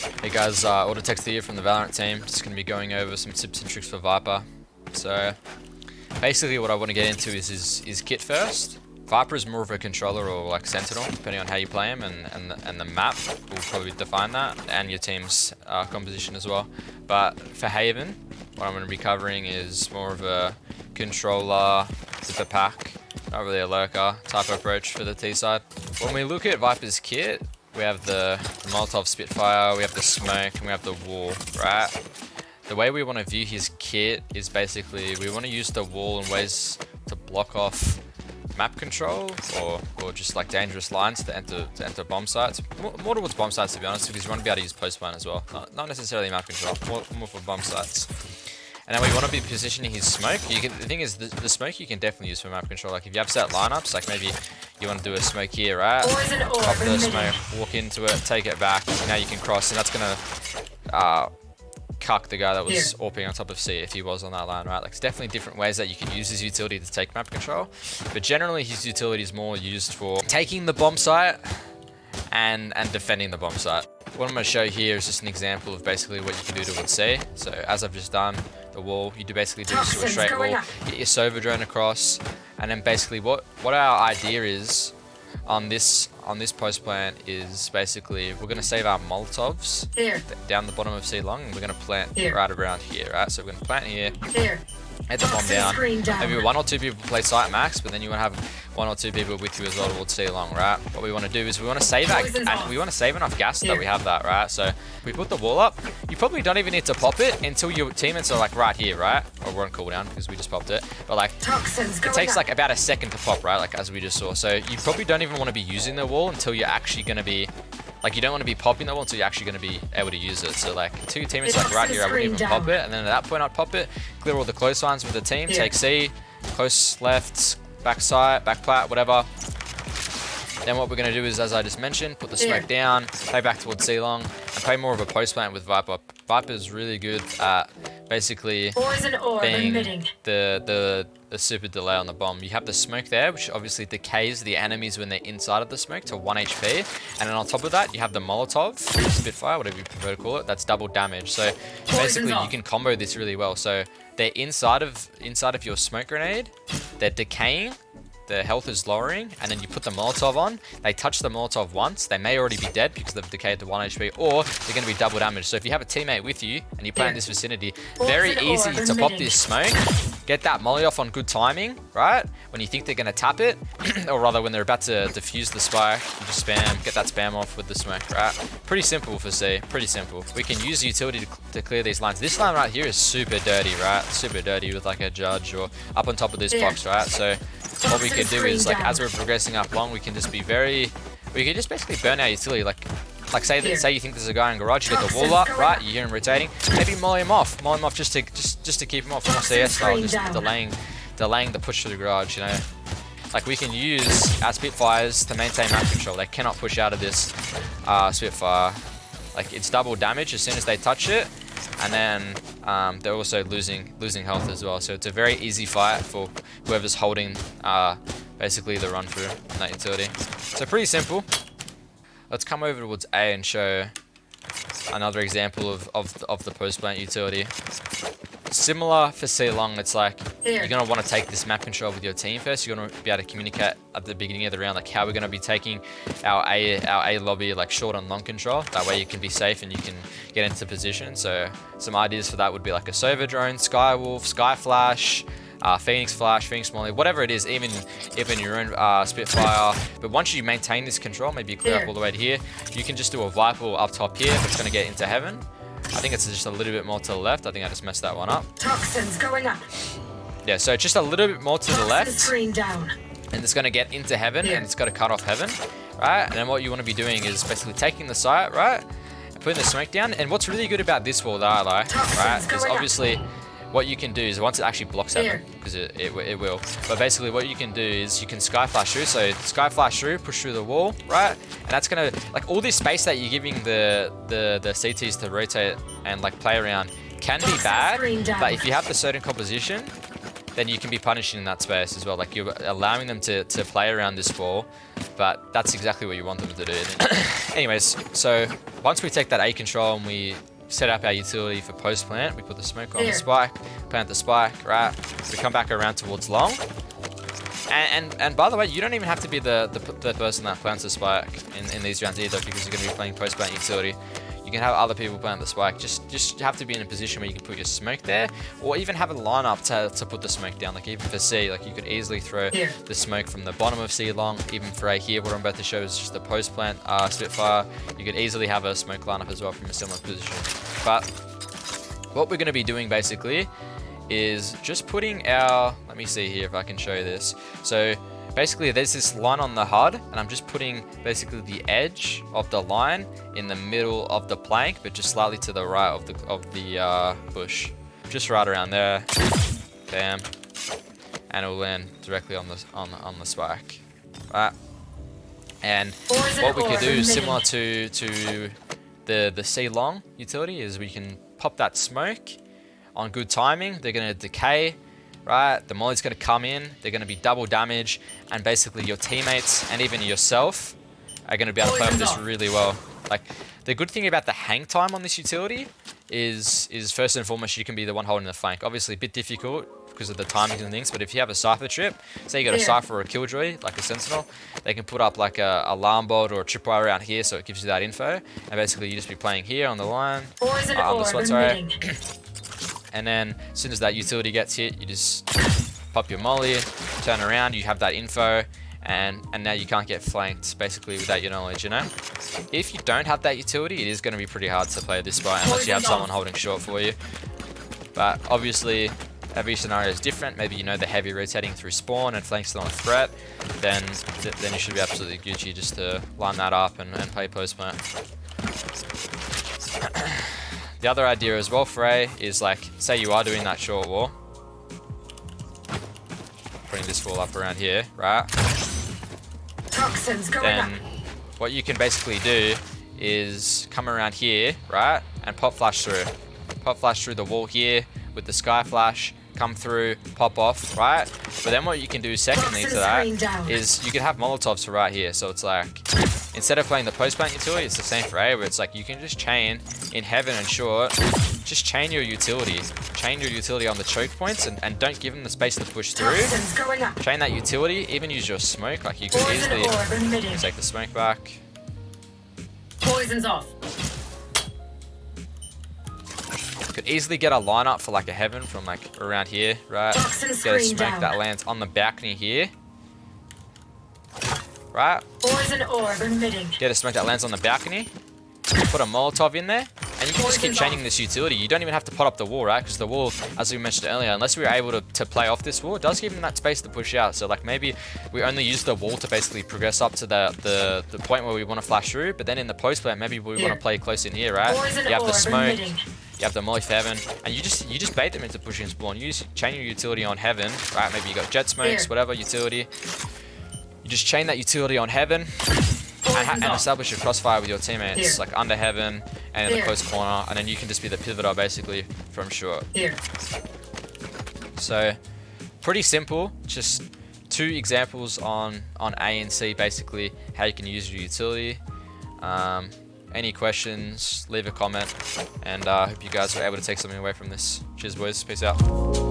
Hey guys, Auto Texta here from the Valorant team. Just going to be going over some tips and tricks for Viper. So, basically what I want to get into is kit first. Viper is more of a controller or like sentinel, depending on how you play him, and the map will probably define that, and your team's composition as well. But for Haven, what I'm going to be covering is more of a controller, zipper pack, not really a lurker type of approach for the T side. When we look at Viper's kit, we have the Molotov Spitfire, we have the smoke, and we have the wall, right? The way we want to view his kit is basically we want to use the wall in ways to block off map control or just like dangerous lines to enter bomb sites. More towards bomb sites, to be honest, because you want to be able to use post plan as well. Not necessarily map control, more for bomb sites. And then we want to be positioning his smoke. The thing is, the smoke you can definitely use for map control. Like if you have set lineups, like maybe you want to do a smoke here, right? Pop the smoke, walk into it, take it back. Now you can cross, and that's gonna cuck the guy that was AWPing on top of C if he was on that line, right? Like, it's definitely different ways that you can use his utility to take map control. But generally, his utility is more used for taking the bomb site and defending the bomb site. What I'm going to show here is just an example of basically what you can do towards C. So as I've just done, the wall, you basically do just a straight wall, get your Sova drone across, and then basically what our idea is on this post plant is basically we're going to save our Molotovs down the bottom of C long, and we're going to plant right around here, right? So we're going to plant here. Head the bomb down. Maybe one or two people play site max, but then you want to have one or two people with you as well towards C long, right? What we want to do is we want to save that, and we want to save enough gas that we have that, right? So if we put the wall up, you probably don't even need to pop it until your teammates are like right here, right? Or we're on cooldown because we just popped it. But like it takes like about a second to pop, right? Like as we just saw. So you probably don't even want to be using the wall until you're actually going to be like, you don't want to be popping the wall until you're actually going to be able to use it. So like two teammates like right here, I wouldn't even pop it, and then at that point I'd pop it, clear all the close lines with the team, take C, close left, back side, back plat, whatever. Then what we're going to do is, as I just mentioned, put the smoke down, play back towards C long, and play more of a post plant with Viper. Viper is really good at basically being the super delay on the bomb. You have the smoke there, which obviously decays the enemies when they're inside of the smoke to 1 HP. And then on top of that, you have the Molotov, Spitfire, whatever you prefer to call it, that's double damage. So basically you can combo this really well. So they're inside of your smoke grenade, they're decaying, the health is lowering, and then you put the Molotov on, they touch the Molotov once, they may already be dead because they've decayed to 1 HP, or they're going to be double damage. So if you have a teammate with you and you play in this vicinity, very easy to pop this smoke, get that molly off on good timing, right? When you think they're going to tap it, or rather when they're about to defuse the spike, you just spam, get that spam off with the smoke, right? Pretty simple for C, pretty simple. We can use utility to clear these lines. This line right here is super dirty, right? Super dirty with like a judge or up on top of this box, right? So what we can do is, like, as we're progressing up long, we can just be we can just basically burn our utility. Like say you think there's a guy in garage, you get the wall up, right? You hear him rotating, maybe molly him off just to keep him off, almost CS style, just delaying the push to the garage, you know. Like, we can use our Spitfires to maintain map control. They cannot push out of this Spitfire. Like, it's double damage as soon as they touch it, and then they're also losing health as well. So it's a very easy fight for whoever's holding basically the run through on that utility. So pretty simple. Let's come over towards A and show another example of the post plant utility. Similar for C long, it's like you're going to want to take this map control with your team first. You're going to be able to communicate at the beginning of the round like how we're going to be taking our A lobby like short and long control. That way you can be safe and you can get into position. So some ideas for that would be like a Sova drone, Skywolf, Sky Flash, Phoenix Flash, Phoenix Molly, whatever it is, even your own Spitfire. But once you maintain this control, maybe you clear up all the way to here, you can just do a Viper up top here that's going to get into heaven. I think it's just a little bit more to the left. I think I just messed that one up. Toxins going up. Yeah, so just a little bit more to the left. Screen down. And it's going to get into heaven, and it's got to cut off heaven, right? And then what you want to be doing is basically taking the site, right? And putting the smoke down. And what's really good about this wall that I like, right, is obviously what you can do is once it actually blocks heaven, because it will. But basically what you can do is you can sky flash through. So sky flash through, push through the wall, right? And that's gonna, like, all this space that you're giving the CTs to rotate and like play around can be bad. But if you have the certain composition, then you can be punishing in that space as well. Like you're allowing them to play around this wall, but that's exactly what you want them to do. Anyways, so once we take that A control and we set up our utility for post plant, we put the smoke on the spike, plant the spike, right? We come back around towards long. And by the way, you don't even have to be the person that plants the spike in these rounds either, because you're going to be playing post plant utility. You can have other people plant the spike. Just have to be in a position where you can put your smoke there, or even have a lineup to put the smoke down. Like even for C, like you could easily throw the smoke from the bottom of C long. Even for A here, what I'm about to show is just the post plant Spitfire. You could easily have a smoke lineup as well from a similar position. But what we're going to be doing basically is just putting our, let me see here if I can show you this. So basically there's this line on the HUD, and I'm just putting basically the edge of the line in the middle of the plank, but just slightly to the right of the bush, just right around there. Bam, and it'll land directly on the spike. Right, and what we could do, similar to the C long utility, is we can pop that smoke on good timing. They're going to decay, right? The molly's going to come in, they're going to be double damage, and basically your teammates and even yourself are going to be able to play off this really well. Like, the good thing about the hang time on this utility is first and foremost, you can be the one holding the flank. Obviously a bit difficult because of the timings and things, but if you have a Cypher trip, say you got a Cypher or a Killjoy, like a Sentinel, they can put up like a alarm bolt or a tripwire around here, so it gives you that info, and basically you just be playing here on the line, on the SWAT, sorry. And then as soon as that utility gets hit, you just pop your molly, turn around, you have that info, and now you can't get flanked basically without your knowledge, you know? If you don't have that utility, it is going to be pretty hard to play this spy unless you have someone holding short for you. But obviously, every scenario is different. Maybe you know the heavy rotating through spawn and flank's not a threat, then you should be absolutely Gucci just to line that up and play post plant. The other idea as well for A is, like, say you are doing that short wall, putting this wall up around here, right? Then what you can basically do is come around here, right, and pop flash through. Pop flash through the wall here with the sky flash, come through, pop off, right? But then what you can do secondly to that is you can have Molotovs for right here. So it's like, instead of playing the post plant utility, it's the same for A, where it's like you can just chain in heaven and short, just chain your utility. Chain your utility on the choke points and don't give them the space to push through. Chain that utility, even use your smoke, like you could easily take the smoke back. Poison's off. Could easily get a lineup for like a heaven from like around here, right? Get a smoke that lands on the balcony here. Right? Poison orb emitting. Get a smoke that lands on the balcony. Put a Molotov in there, and you can just keep chaining this utility. You don't even have to pot up the wall, right? Because the wall, as we mentioned earlier, unless we were able to play off this wall, it does give them that space to push out. So like maybe we only use the wall to basically progress up to the point where we want to flash through, but then in the post plant, maybe we want to play close in here, right? You have the smoke, you have the molly for heaven, and you just bait them into pushing spawn. You just chain your utility on heaven, right? Maybe you got jet smokes, whatever utility. You just chain that utility on heaven and establish a crossfire with your teammates, like under heaven and in the close corner, and then you can just be the pivoter basically from short. So pretty simple, just two examples on A and C basically how you can use your utility. Any questions, leave a comment, and I hope you guys were able to take something away from this. Cheers boys, peace out.